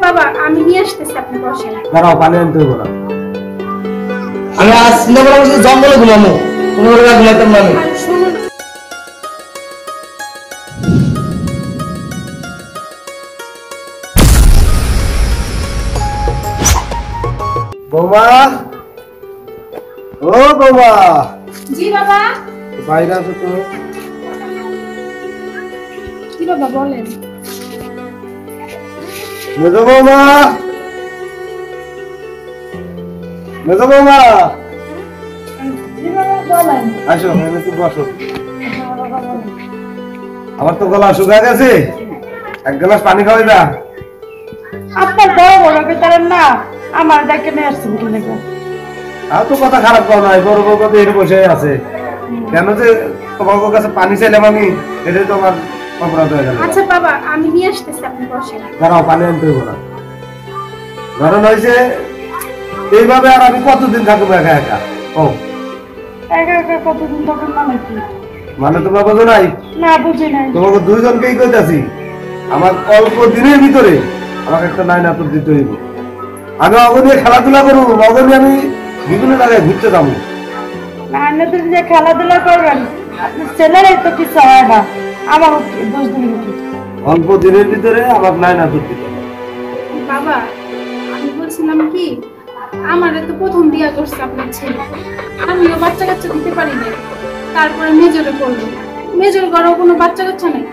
বাবা আমি নিয়ে আসতেছি, আপনি বসেন। দাঁড়াও, পানি আনতে হইব না। আমি আজ চিন্তা করলাম যে জঙ্গলে ঘুমাবো, কোনো ঘুমাইতাম না আমি। শুনুন বৌমা, ও বৌমা। জি বাবা। বাইরে আসো তো। কি বাবা বলেন। মেজো বৌমা, মেজো বৌমা। জি বাবা বলেন। আসো, এখানে একটু বসো। আমার তো গলা শুকায় গেছে, এক গ্লাস পানি খাওয়াইবা। আপনার বড় বড় বেতারেন না, আমার দেখে নিয়ে আসছেন কি লেগে? আর তো কথা খারাপ কর নাই, বড় বড় কথা এর বসে আছে। কেন যে তোমার কাছে পানি চাইলাম আমি, এটাই তো আমার অপরাধ হয়ে গেল। আচ্ছা বাবা আমি নিয়ে আসতেছি, আপনি বসেন। দাঁড়াও, পানি আনতে হইব না। ধরেন হয়েছে এইভাবে আর আমি কতদিন থাকবো একা একা? ও একা একা কতদিন তখন মানে কি? মানে তোমরা বোঝো নাই? না বুঝি নাই। তোমাকে দুইজনকেই কইতাছি, আমার অল্প দিনের ভিতরে আমাকে একটা নাইন আতর দিতে হইব। আমি অগ নিয়ে খেলাধুলা করবো, অগ নিয়ে আমি বিভিন্ন জায়গায় ঘুরতে যাবো। না আপনাদের যে খেলাধুলা করবেন, আপনার ছেলেরাই তো কিছু হয় না, আমার দোষ দিন কি? অল্প দিনের ভিতরে আমার নাইন আতর দিতে হবে। বাবা আমি বলছিলাম কি, আমারে তো প্রথম বিয়া করছে আপনার ছেলে, আমিও বাচ্চা কাচ্চা দিতে পারি না, তারপরে মেজরে পড়লো, মেজর ঘরেও কোনো বাচ্চা কাচ্চা নেই।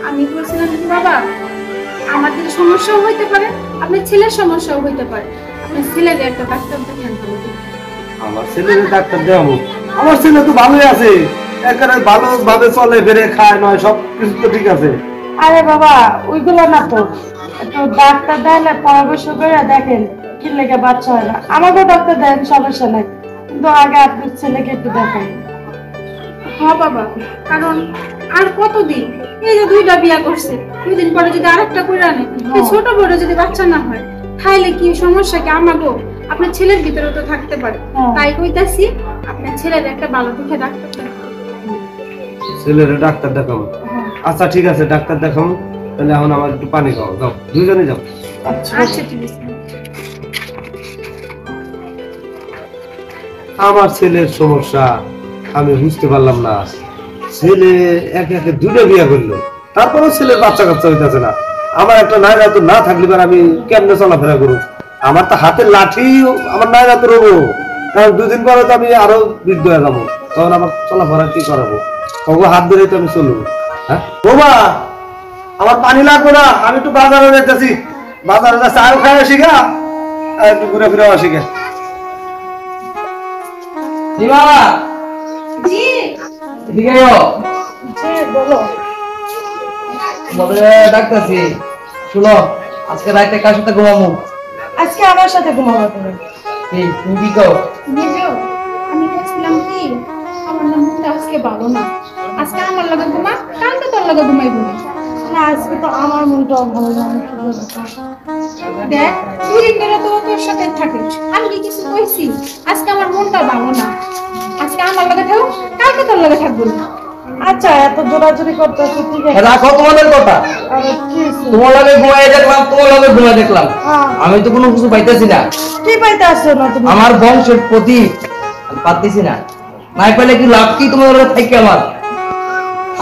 আমি বলছিলাম কি বাবা, আমাদের সমস্যাও হইতে পারে, আপনার ছেলের সমস্যাও হইতে পারে, আপনার ছেলের একটা ডাক্তার দেখান ভালো করে। আমার ছেলের ডাক্তার দেওয়া, আমার ছেলে তো ভালোই আছে, একেবারে ভালো ভাবে চলে, বেড়ে খায়, নয় সব কিছু তো ঠিক আছে। আরে বাবা ওইগুলো না তো, একটু ডাক্তার দেন, পরামর্শ করে দেখেন কি লেগে বাচ্চা হয় না। আমাকেও ডাক্তার দেন, সমস্যা নাই, কিন্তু আগে আপনার ছেলেকে একটু দেখেন। হ্যাঁ বাবা, কারণ আর কতদিন, এই যে দুইটা বিয়া করছে, দুদিন পরে যদি আরেকটা করে আনে, এই ছোট বড় যদি বাচ্চা না হয়, তাইলে কি সমস্যা কি আমাগো? আপনার ছেলের ভিতরে তো থাকতে পারে, তাই কইতাছি আপনার ছেলের একটা ভালো দেখে ডাক্তার দেখান। ছেলের ডাক্তার দেখাবো? আচ্ছা ঠিক আছে, ডাক্তার দেখাবো। তাহলে এখন আমার একটু পানি খাও, যাও দুইজনে যাও। আচ্ছা ঠিক আছে। আমার ছেলের সমস্যা আমি বুঝতে পারলাম না। ছেলে একে একে দুইটা বিয়ে করলো, তারপরেও ছেলের বাচ্চা কাচ্চা হইতেছে না। আমার একটা নাইরা তো না থাকলে পর আমি কেমনে চলাফেরা করবো? আমার তো হাতের লাঠি, আমার নাইরা তো রবো, কারণ দুদিন পরে তো আমি আরো বৃদ্ধ হয়ে যাবো, তখন আমার চলাফেরা কি করাবো? তবু হাত ধরে তো আমি চলবো। হ্যাঁ বাবা, আমার পানি লাগবে না, আমি একটু বাজারে যেতেছি, বাজারে যা চাও খাই আসি গা, আর একটু ঘুরে ফিরে আসি গা। দিমা জি এদিকে আয়। জি বলো। তোমাদের ডাকতেছি, শুনো, আজকে রাতে কার সাথে ঘুমাবো? আজকে আমার সাথে ঘুমাবো তুমি। এই তুমি কি কও? মেজো, আমি বলছিলাম কি, আমার না মনটা আজকে ভালো না, আজকে আমার লগে ঘুমা, কালকে তোর লগে ঘুমাইবো না। না আজকে তো আমার মনটাও ভালো না, আমি কি বলবো? দেখ দুদিন ধরে তো তোর সাথে থাকে, আমি কি কিছু কইছি? আজকে আমার মনটা ভালো না, আজকে আমার লগে থাকো, কালকে তোর লগে থাকবো না। আচ্ছা এত জোরাজুরি করতেছো, ঠিক আছে। রাখো তোমাদের কথা। আরে কি হইছে? তোমার লগে ঘুমাই দেখলাম, তোমার লগে ঘুমাই দেখলাম, হ্যাঁ। আমি তো কোনো কিছু পাইতেছি না। কি পাইতে আসছো না তুমি? আমার বংশের প্রতি আমি পাচ্ছি না, নাই পাইলে কি লাভ কি তোমার লগে থাকি আমার?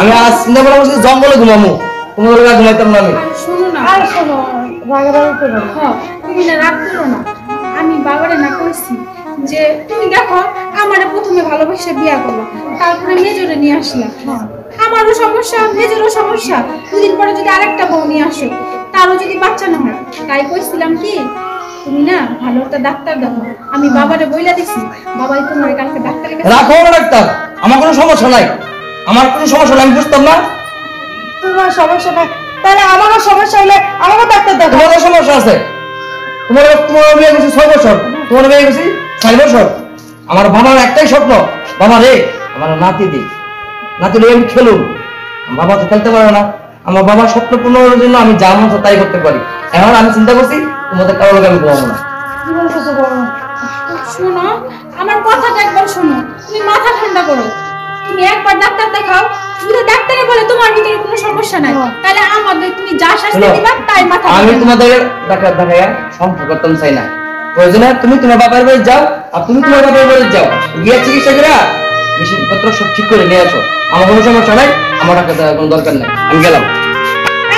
আমি আজ চিন্তা করলাম যে জঙ্গলে ঘুমাবো, তোমার লগে ঘুমাইতাম না আমি। আর শোনো না, আর শোনো, রাগারাগি করো না। হ্যাঁ, তুমি না রাগ করো না, আমি বাবারে না কইছি যে তুমি দেখো আমারে প্রথমে ভালোবাসা বিয়া করলো, তারপরে মেজরে নিয়ে আসলাম, আমারও সমস্যা মেজরও সমস্যা, দুদিন পরে যদি আরেকটা বউ নিয়ে আসো, তারও যদি বাচ্চা না হয়, তাই কইছিলাম কি তুমি না ভালো একটা ডাক্তার দেখো। আমি বাবারে বইলা দিছি, বাবাই তোমার কালকে ডাক্তারের কাছে। রাখো না ডাক্তার, আমার কোনো সমস্যা নাই, আমার কোনো সমস্যা নাই, আমি বুঝতাম না। তোমার সমস্যা নাই, তাহলে আমারও সমস্যা হলে আমারও ডাক্তার দেখো। তোমার সমস্যা আছে, তোমার তোমার বিয়ে গেছি 6 বছর, তোমার বিয়ে গেছি 4 বছর। আমার বাবার একটাই স্বপ্ন, বাবা রে আমার নাতি দি, নাতি নিয়ে আমি খেলুন। বাবা তো খেলতে পারে না, আমার বাবার স্বপ্ন পূরণের জন্য আমি যা মন চায় তাই করতে পারি। এখন আমি চিন্তা করছি তোমাদের কারো লোক আমি ঘুমাবো না। কি বলতেছো বলো? শোনো আমার কথাটা একবার শোনো, তুমি মাথা ঠান্ডা করো। তুমি একবার ডাক্তার দেখাও, যদি ডাক্তারে বলে তোমার ভিতরে কোনো সমস্যা নাই, তাহলে আমাদের তুমি যা শাস্তি শোনো, দিবা তাই মাথা আমি তোমাদের ডাক্তার দেখাইয়া সংসার করতাম চাই না। প্রয়োজনে তুমি তোমার বাবার বাড়ি যাও, আর তুমি তোমার বাবার বাড়ি যাও, গিয়ে চিকিৎসা করে মেশিনপত্র সব ঠিক করে নিয়ে আসো। আমার কোনো সমস্যা নাই, আমার ডাক্তার দেখার কোনো দরকার নাই, আমি গেলাম।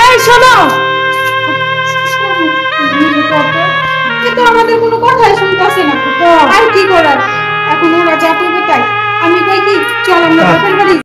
এই শোনো, কিন্তু আমাদের কোনো কথাই শুনতেছে না, আর কি করার, এখন ওরা যা করবে তাই। আমি কই কি চল আমরা বাপের বাড়ি